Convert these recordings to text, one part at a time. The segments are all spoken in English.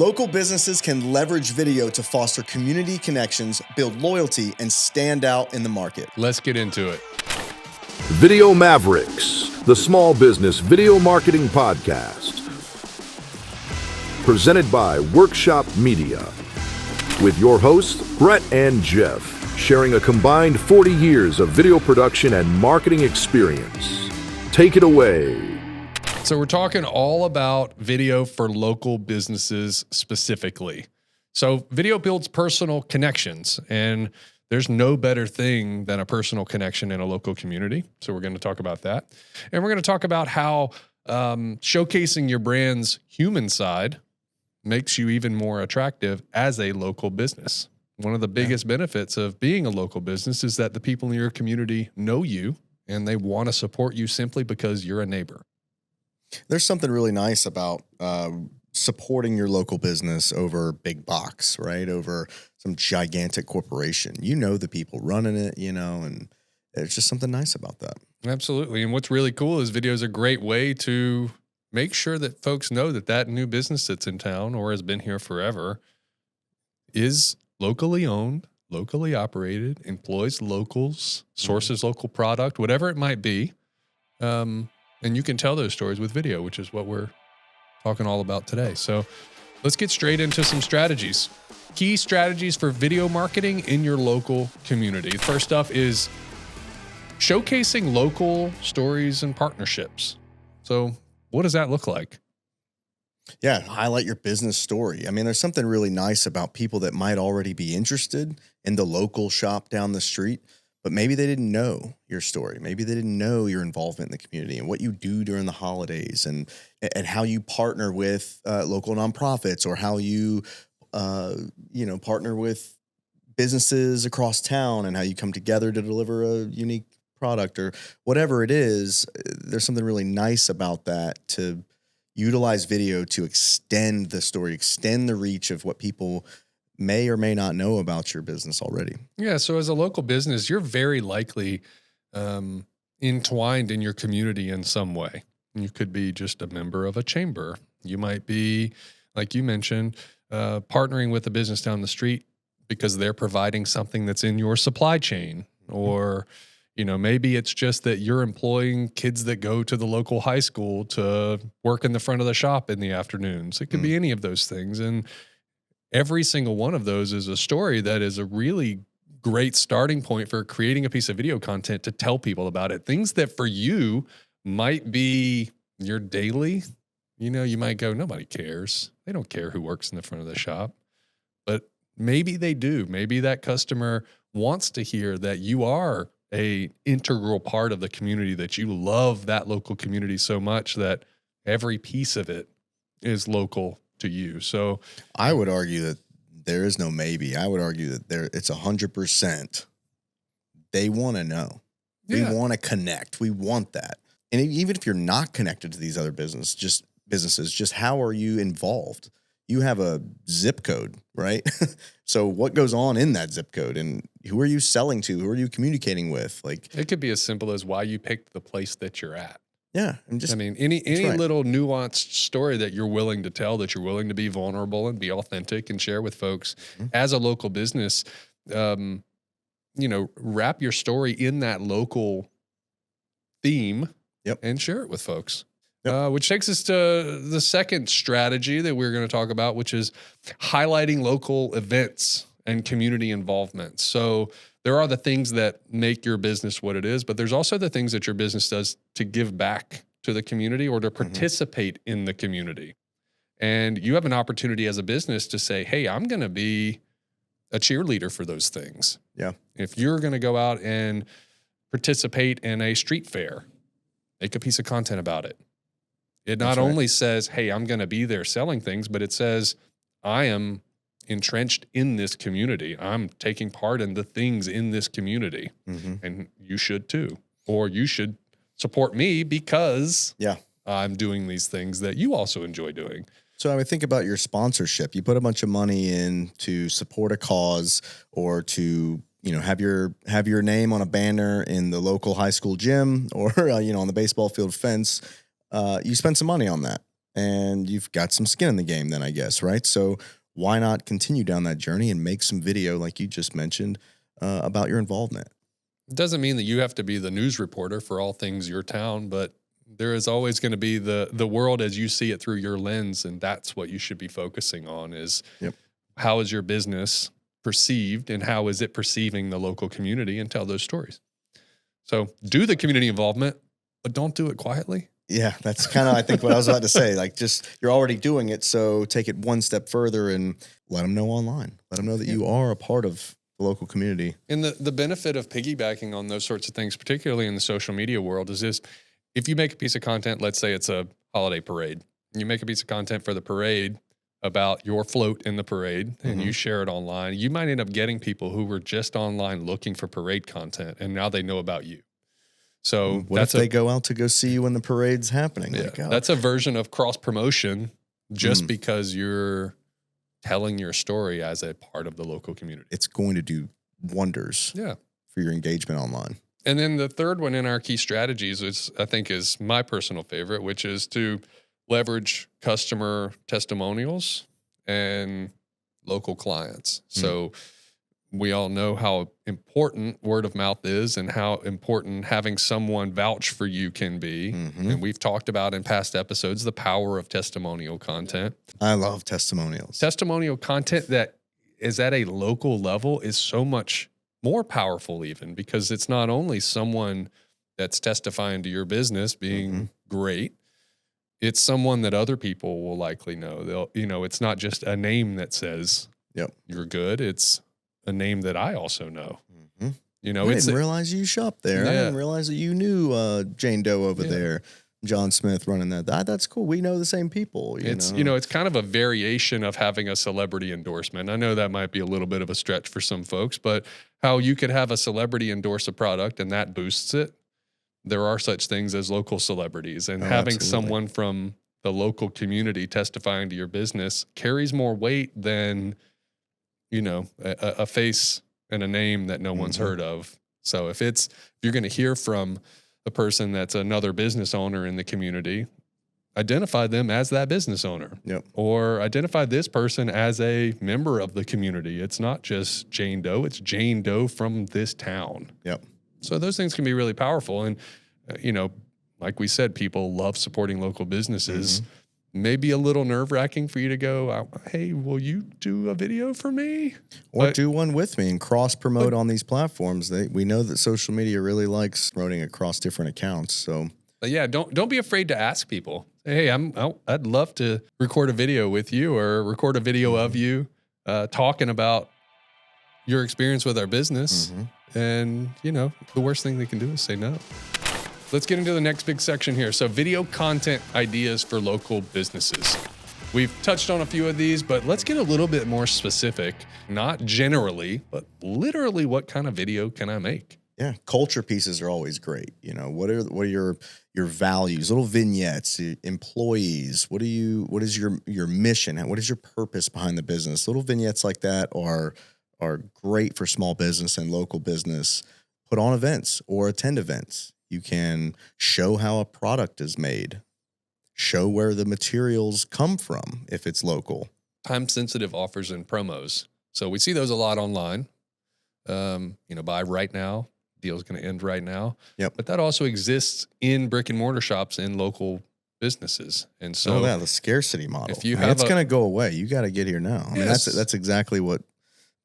Local businesses can leverage video to foster community connections, build loyalty, and stand out in the market. Let's get into it. Video Mavericks, the small business video marketing podcast. Presented by Workshop Media. With your hosts, Brett and Jeff, sharing a combined 40 years of video production and marketing experience. Take it away. So we're talking all about video for local businesses specifically. So video builds personal connections, and there's no better thing than a personal connection in a local community. So we're going to talk about that. And we're going to talk about how showcasing your brand's human side makes you even more attractive as a local business. One of the biggest benefits of being a local business is that the people in your community know you and they want to support you simply because you're a neighbor. There's something really nice about supporting your local business over big box, right? Over some gigantic corporation. You know the people running it, and there's just something nice about that. Absolutely. And what's really cool is video is a great way to make sure that folks know that that new business that's in town or has been here forever is locally owned, locally operated, employs locals, sources local product, whatever it might be. And you can tell those stories with video, which is what we're talking all about today. So let's get straight into some strategies. Key strategies for video marketing in your local community. First up is showcasing local stories and partnerships. So what does that look like? Yeah, highlight your business story. I mean, there's something really nice about people that might already be interested in the local shop down the street, but maybe they didn't know your story. Maybe they didn't know your involvement in the community and what you do during the holidays and how you partner with local nonprofits or how you, partner with businesses across town and how you come together to deliver a unique product or whatever it is. There's something really nice about that, to utilize video to extend the story, extend the reach of what people may or may not know about your business already. Yeah. So as a local business, you're very likely entwined in your community in some way. You could be just a member of a chamber. You might be, like you mentioned, partnering with a business down the street because they're providing something that's in your supply chain. Or, maybe it's just that you're employing kids that go to the local high school to work in the front of the shop in the afternoons. It could be any of those things. And every single one of those is a story that is a really great starting point for creating a piece of video content to tell people about it. Things that for you might be your daily, you might go, nobody cares. They don't care who works in the front of the shop. But maybe they do. Maybe that customer wants to hear that you are a integral part of the community, that you love that local community so much that every piece of it is local to you. So I would argue that there is no maybe. I would argue that it's 100%. They want to know. We want to connect. We want that. And even if you're not connected to these other businesses, just how are you involved? You have a zip code, right? So what goes on in that zip code, and who are you selling to? Who are you communicating with? Like, it could be as simple as why you picked the place that you're at. Yeah. Any little nuanced story that you're willing to tell, that you're willing to be vulnerable and be authentic and share with folks as a local business, wrap your story in that local theme and share it with folks. Which takes us to the second strategy that we're going to talk about, which is highlighting local events and community involvement. So there are the things that make your business what it is, but there's also the things that your business does to give back to the community or to participate in the community. And you have an opportunity as a business to say, hey, I'm going to be a cheerleader for those things. Yeah. If you're going to go out and participate in a street fair, make a piece of content about it. It not only says, hey, I'm going to be there selling things, but it says, I am entrenched in this community. I'm taking part in the things in this community. And you should too. Or you should support me because I'm doing these things that you also enjoy doing. So I would think about your sponsorship. You put a bunch of money in to support a cause or to, have your name on a banner in the local high school gym or, on the baseball field fence. You spend some money on that. and you've got some skin in the game then, I guess, right? So why not continue down that journey and make some video like you just mentioned about your involvement? It doesn't mean that you have to be the news reporter for all things your town, but there is always going to be the world as you see it through your lens, and that's what you should be focusing on is how is your business perceived and how is it perceiving the local community, and tell those stories. So do the community involvement, but don't do it quietly. Yeah, that's kind of, I think, what I was about to say. Like, just, you're already doing it, so take it one step further and let them know online. Let them know that you are a part of the local community. And the benefit of piggybacking on those sorts of things, particularly in the social media world, is this: if you make a piece of content, let's say it's a holiday parade, you make a piece of content for the parade about your float in the parade, and you share it online, you might end up getting people who were just online looking for parade content, and now they know about you. So what if they go out to go see you when the parade's happening? Yeah, like, oh. That's a version of cross promotion, just because you're telling your story as a part of the local community. It's going to do wonders for your engagement online. And then the third one in our key strategies is my personal favorite, which is to leverage customer testimonials and local clients. So we all know how important word of mouth is and how important having someone vouch for you can be. And we've talked about in past episodes the power of testimonial content. I love testimonials. Testimonial content that is at a local level is so much more powerful, even because it's not only someone that's testifying to your business being great, it's someone that other people will likely know. It's not just a name that says you're good. It's a name that I also know. I didn't realize you shopped there. I didn't realize that you knew Jane Doe over there, John Smith running that. That's cool. We know the same people. It's kind of a variation of having a celebrity endorsement. I know that might be a little bit of a stretch for some folks, but how you could have a celebrity endorse a product and that boosts it. There are such things as local celebrities, and having someone from the local community testifying to your business carries more weight than a face and a name that no one's heard of. So if you're going to hear from a person that's another business owner in the community, identify them as that business owner, or identify this person as a member of the community. It's not just Jane Doe; it's Jane Doe from this town. So those things can be really powerful, and like we said, people love supporting local businesses. Maybe a little nerve-wracking for you to go, hey, will you do a video for me? Or do one with me and cross-promote on these platforms. We know that social media really likes promoting across different accounts. So, don't be afraid to ask people. Hey, I'd love to record a video with you, or record a video of you talking about your experience with our business. And, the worst thing they can do is say no. Let's get into the next big section here. So video content ideas for local businesses. We've touched on a few of these, but let's get a little bit more specific, not generally, but literally what kind of video can I make? Yeah, culture pieces are always great. What are your values, little vignettes, employees, what is your mission? What is your purpose behind the business? Little vignettes like that are great for small business and local business. Put on events or attend events. You can show how a product is made, show where the materials come from if it's local. Time-sensitive offers and promos. So we see those a lot online. Buy right now, deal's going to end right now. But that also exists in brick and mortar shops in local businesses. And so the scarcity model. If you it's going to go away. You got to get here now. I mean, that's exactly what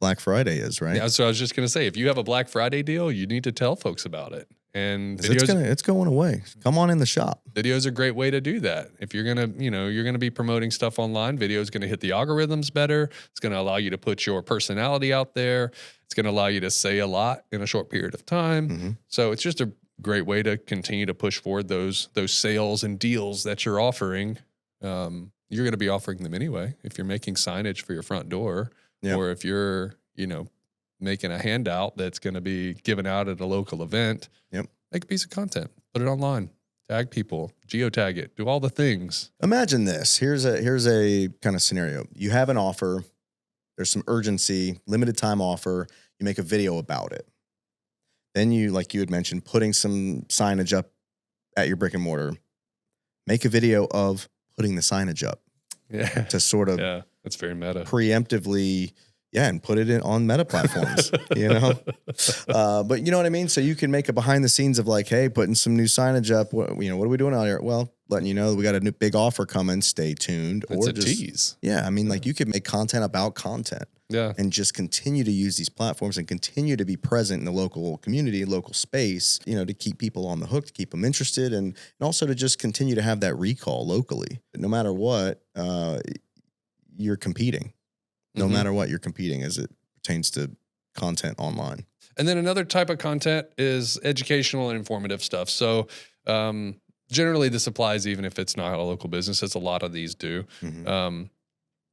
Black Friday is, right? Yeah, so I was just going to say, if you have a Black Friday deal, you need to tell folks about it. And it's going away. Come on in the shop. Video's a great way to do that. If you're going to be promoting stuff online, video is going to hit the algorithms better. It's going to allow you to put your personality out there. It's going to allow you to say a lot in a short period of time. So it's just a great way to continue to push forward those sales and deals that you're offering. You're going to be offering them anyway. If you're making signage for your front door, or if you're, making a handout that's going to be given out at a local event, make a piece of content, put it online, tag people, geotag it, do all the things. Imagine this. Here's a kind of scenario. You have an offer. There's some urgency, limited time offer. You make a video about it. Then you, like you had mentioned, putting some signage up at your brick and mortar. Make a video of putting the signage up Yeah. to sort of Yeah. That's very meta. preemptively, and put it on meta platforms, but you know what I mean? So you can make a behind the scenes of like, hey, putting some new signage up. What are we doing out here? Well, letting you know we got a new big offer coming. Stay tuned. It's or a just tease. Yeah, I mean, like you could make content about content. Yeah. And just continue to use these platforms and continue to be present in the local community, local space, to keep people on the hook, to keep them interested, and also to just continue to have that recall locally. No matter what, you're competing. No matter what, you're competing as it pertains to content online. And then another type of content is educational and informative stuff. So generally this applies even if it's not a local business, as a lot of these do.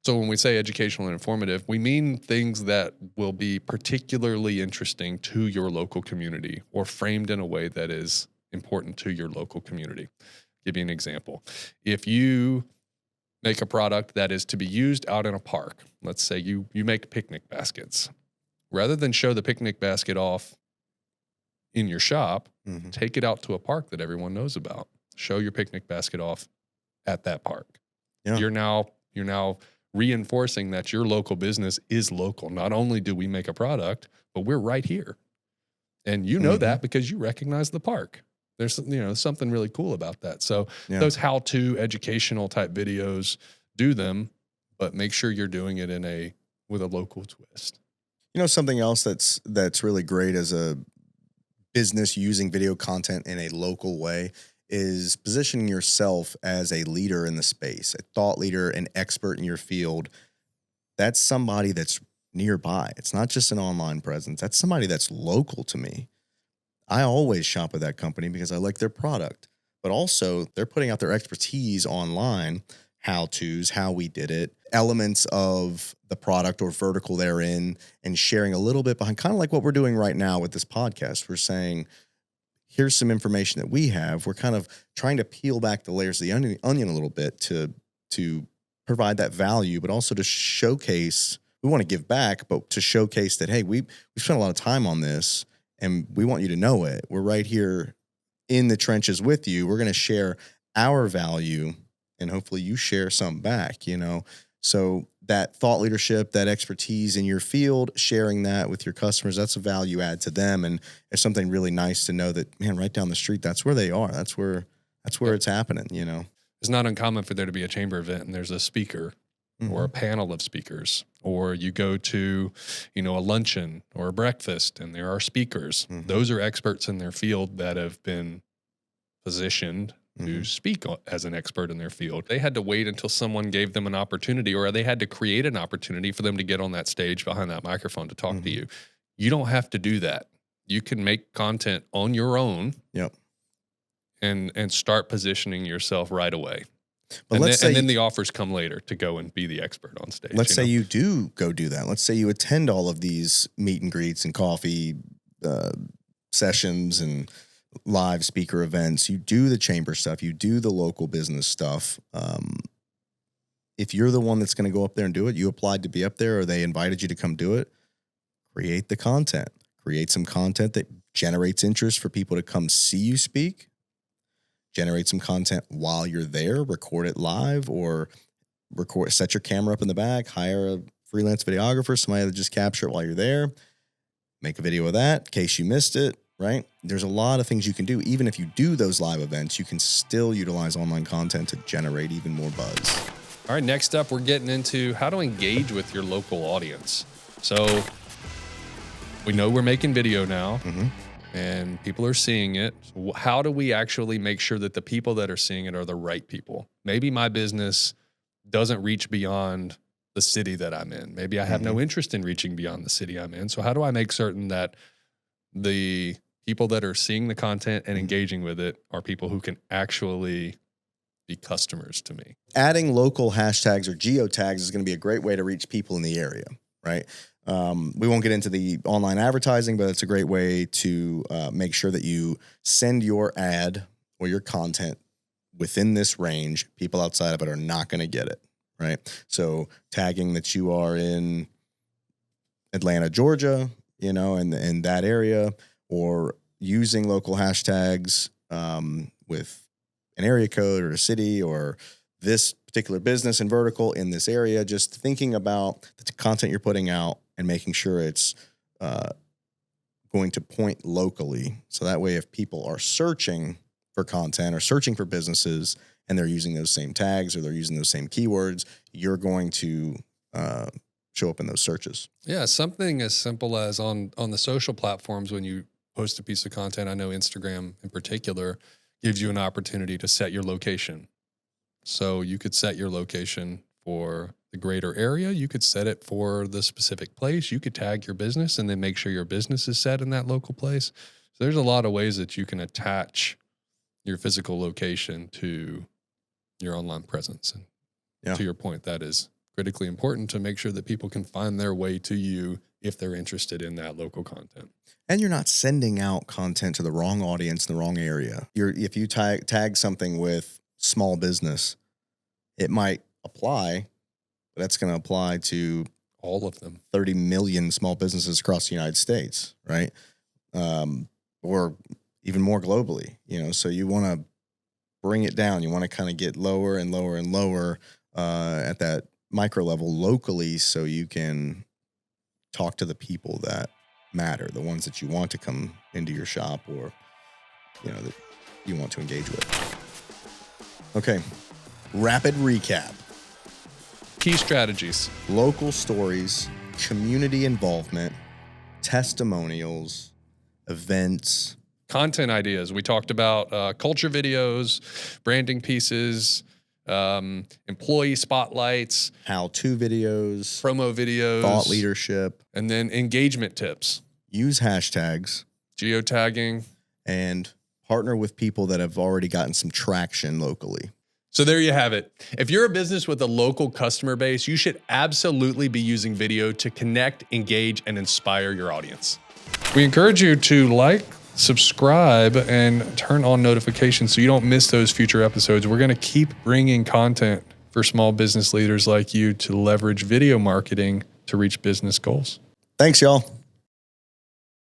So when we say educational and informative, we mean things that will be particularly interesting to your local community or framed in a way that is important to your local community. Give you an example. If you make a product that is to be used out in a park, let's say you make picnic baskets, rather than show the picnic basket off in your shop, take it out to a park that everyone knows about. Show your picnic basket off at that park. Yeah. You're now reinforcing that your local business is local. Not only do we make a product, but we're right here. And you know that because you recognize the park. There's something really cool about that. So those how-to educational type videos, do them, but make sure you're doing it with a local twist. Something else that's really great as a business using video content in a local way is positioning yourself as a leader in the space, a thought leader, an expert in your field. That's somebody that's nearby. It's not just an online presence. That's somebody that's local to me. I always shop with that company because I like their product, but also they're putting out their expertise online, how-tos, how we did it, elements of the product or vertical they're in, and sharing a little bit behind, kind of like what we're doing right now with this podcast. We're saying, here's some information that we have. We're kind of trying to peel back the layers of the onion a little bit to provide that value, but also to showcase, we want to give back, but to showcase that, hey, we spent a lot of time on this and we want you to know it. We're right here in the trenches with you. We're going to share our value and hopefully you share some back, So that thought leadership, that expertise in your field, sharing that with your customers, that's a value add to them. And it's something really nice to know that, man, right down the street, that's where they are. That's where it's happening, It's not uncommon for there to be a chamber event and there's a speaker or a panel of speakers, or you go to, a luncheon or a breakfast and there are speakers. Those are experts in their field that have been positioned to speak as an expert in their field. They had to wait until someone gave them an opportunity, or they had to create an opportunity for them to get on that stage behind that microphone to talk to you. You don't have to do that. You can make content on your own. Yep. And start positioning yourself right away. But and then the offers come later to go and be the expert on stage. Let's say you do go do that. Let's say you attend all of these meet and greets and coffee sessions and live speaker events. You do the chamber stuff. You do the local business stuff. If you're the one that's going to go up there and do it, you applied to be up there or they invited you to come do it, create the content. Create some content that generates interest for people to come see you speak. Generate some content while you're there, record it live or set your camera up in the back, hire a freelance videographer, somebody to just capture it while you're there. Make a video of that in case you missed it, right? There's a lot of things you can do. Even if you do those live events, you can still utilize online content to generate even more buzz. All right, next up, we're getting into how to engage with your local audience. So we know we're making video now. And people are seeing it. How do we actually make sure that the people that are seeing it are the right people? Maybe my business doesn't reach beyond the city that I'm in. Maybe I have no interest in reaching beyond the city I'm in. So how do I make certain that the people that are seeing the content and engaging with it are people who can actually be customers to me? Adding local hashtags or geotags is going to be a great way to reach people in the area, right? We won't get into the online advertising, but it's a great way to make sure that you send your ad or your content within this range. People outside of it are not going to get it, right? So tagging that you are in Atlanta, Georgia, in that area, or using local hashtags with an area code or a city or this particular business and vertical in this area, just thinking about the content you're putting out and making sure it's going to point locally. So that way, if people are searching for content or searching for businesses and they're using those same tags or they're using those same keywords, you're going to show up in those searches. Yeah, something as simple as on the social platforms, when you post a piece of content, I know Instagram in particular gives you an opportunity to set your location. So you could set your location for the greater area. You could set it for the specific place. You could tag your business and then make sure your business is set in that local place. So there's a lot of ways that you can attach your physical location to your online presence. And to your point, that is critically important to make sure that people can find their way to you if they're interested in that local content. And you're not sending out content to the wrong audience in the wrong area. If you tag something with small business, it might apply, but that's going to apply to all of them, 30 million small businesses across the United States, right? Or even more globally, so you want to bring it down. You want to kind of get lower and lower and lower at that micro level locally, so you can talk to the people that matter, the ones that you want to come into your shop or, that you want to engage with. Okay. Rapid recap. Key strategies: local stories, community involvement, testimonials, events, content ideas. We talked about culture videos, branding pieces, employee spotlights, how-to videos, promo videos, thought leadership, and then engagement tips. Use hashtags, geotagging, and partner with people that have already gotten some traction locally. So there you have it. If you're a business with a local customer base, you should absolutely be using video to connect, engage, and inspire your audience. We encourage you to like, subscribe, and turn on notifications so you don't miss those future episodes. We're going to keep bringing content for small business leaders like you to leverage video marketing to reach business goals. Thanks, y'all.